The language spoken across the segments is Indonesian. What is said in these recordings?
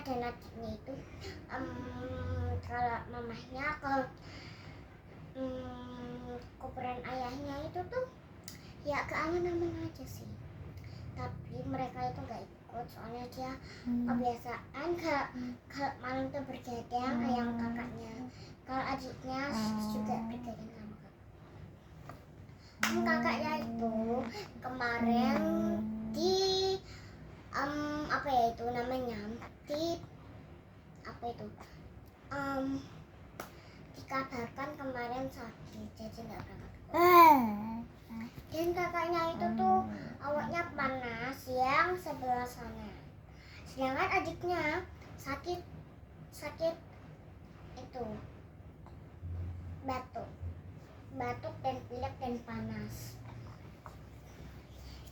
dan adiknya itu kalau mamahnya ke kuburan ayahnya itu tuh ya keaman-aman aja sih, tapi mereka itu nggak ikut soalnya dia kebiasaan kalau malam tuh bergadang ayam kakaknya, kalau adiknya juga bergadang sama kakaknya itu kemarin di apa ya itu namanya di apa itu dikabarkan kemarin sakit jadi nggak berangkat. Dan kakaknya itu tuh awalnya panas yang sebelah sana, sedangkan adiknya sakit itu batuk dan pilek dan panas.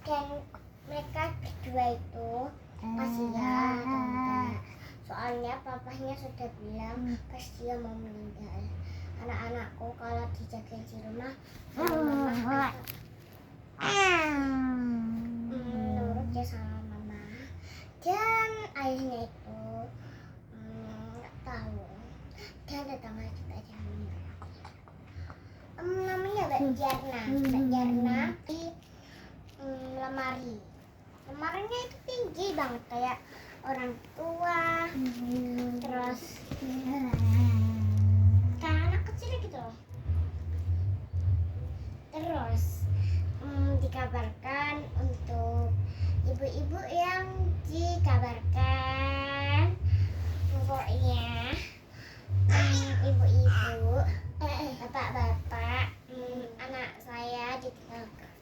Dan mereka berdua itu kasihan enggak, soalnya papahnya sudah bilang pas dia mau meninggal, anak-anakku kalau dijagain di rumah nurut ya sama mama. Dan ayahnya itu nggak tahu, dan tetangga kita aja namanya Mbak Jarna di lemarinya itu tinggi banget kayak orang tua, terus kayak anak kecil gitu loh. Terus dikabarkan untuk ibu-ibu yang dikabarkan pokoknya ibu-ibu bapak-bapak anak saya ditinggalkan.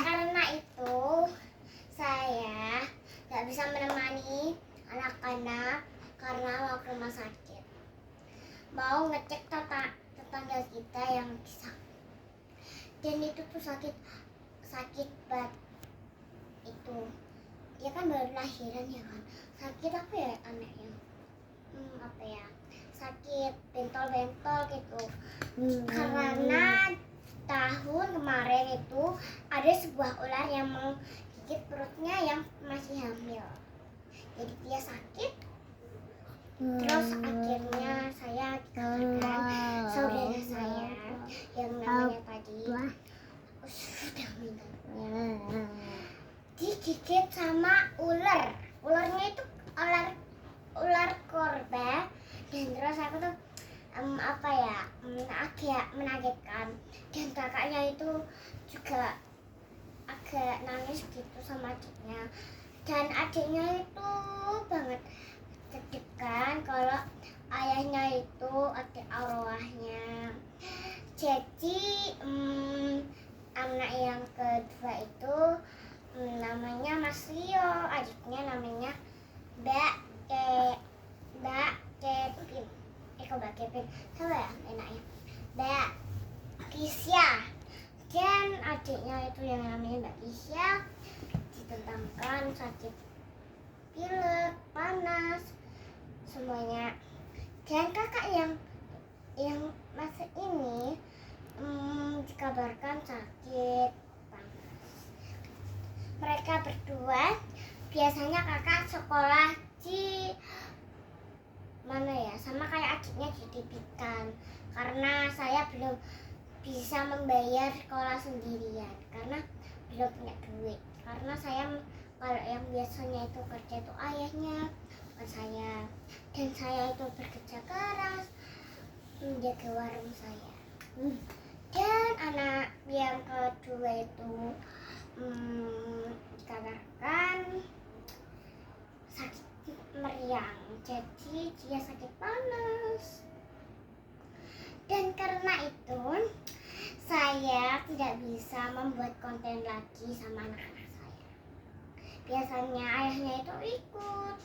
Karena itu saya nggak bisa menemani anak-anak karena mau ke rumah sakit, mau ngecek tetangga kita yang sakit. Dan itu tuh sakit banget itu, dia kan baru lahiran ya kan, sakit apa ya anaknya apa ya, sakit bentol-bentol gitu. Karena tahun kemarin itu ada sebuah ular yang menggigit perutnya yang masih hamil, jadi dia sakit. Terus akhirnya saya dikabarkan saudara saya yang namanya tadi sudah meninggal, digigit sama ularnya itu ular korban. Dan terus aku tuh apa ya agak mengagetkan, dan kakaknya itu juga agak nangis gitu sama adiknya, dan adiknya itu banget deg-degan kalau ayahnya itu ada arwahnya. Jadi anak yang kedua itu namanya Mas Rio, adiknya namanya Mbak Kevin. Mbak Kevin, siapa ya enaknya? Mbak Kisya. Dan adiknya itu yang namanya Mbak Kisya ditentangkan sakit pilek, panas, semuanya. Dan kakak yang masih ini dikabarkan sakit panas. Mereka berdua biasanya kakak sekolah di mana ya, sama kayak adiknya dititipkan, karena saya belum bisa membayar sekolah sendirian karena belum punya duit. Karena saya kalau yang biasanya itu kerja itu ayahnya, bukan saya. Dan saya itu bekerja keras menjaga warung saya. Dan anak yang kedua itu dikabarkan sakit meriang, jadi dia sakit panas. Dan karena itu saya tidak bisa membuat konten lagi sama anak-anak saya. Biasanya ayahnya itu ikut,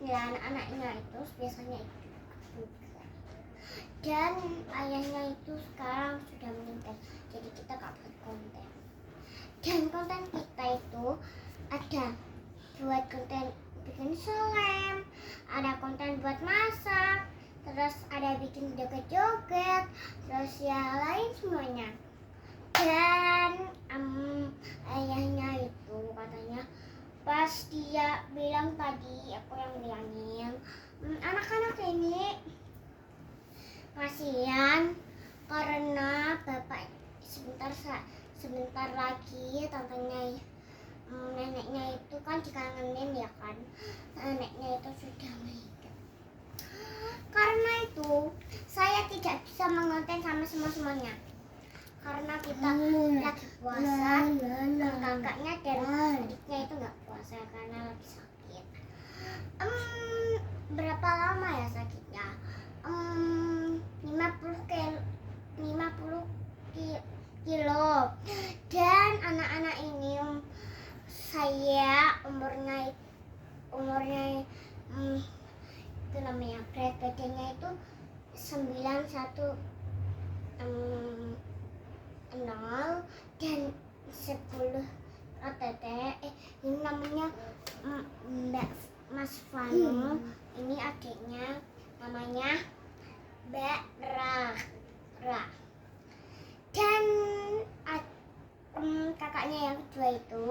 ya anak-anaknya itu biasanya ikut juga. Dan ayahnya itu sekarang sudah meninggal, jadi kita gak buat konten. Dan konten kita itu ada buat konten bikin selem, ada konten buat masak, terus ada bikin joget-joget, terus ya lain semuanya. Dan ayahnya itu katanya pas pas dia bilang tadi, aku yang bilangin, anak-anak ini kasihan karena bapak sebentar lagi tantannya neneknya itu kan dikangenin ya kan, neneknya itu sudah meninggal. Karena itu saya tidak bisa mengonten sama semuanya karena kita lagi puasa, kakaknya dan adiknya itu nggak puasa karena lagi sakit. Berapa lama ya sakitnya? 50 kilo. Dan anak-anak ini saya umurnya itu namanya berat badannya itu 91 0 dan 10 OTT. Ini namanya Mbak Mas Vano. Ini adiknya namanya Mbak Ra. Dan kakaknya yang kedua itu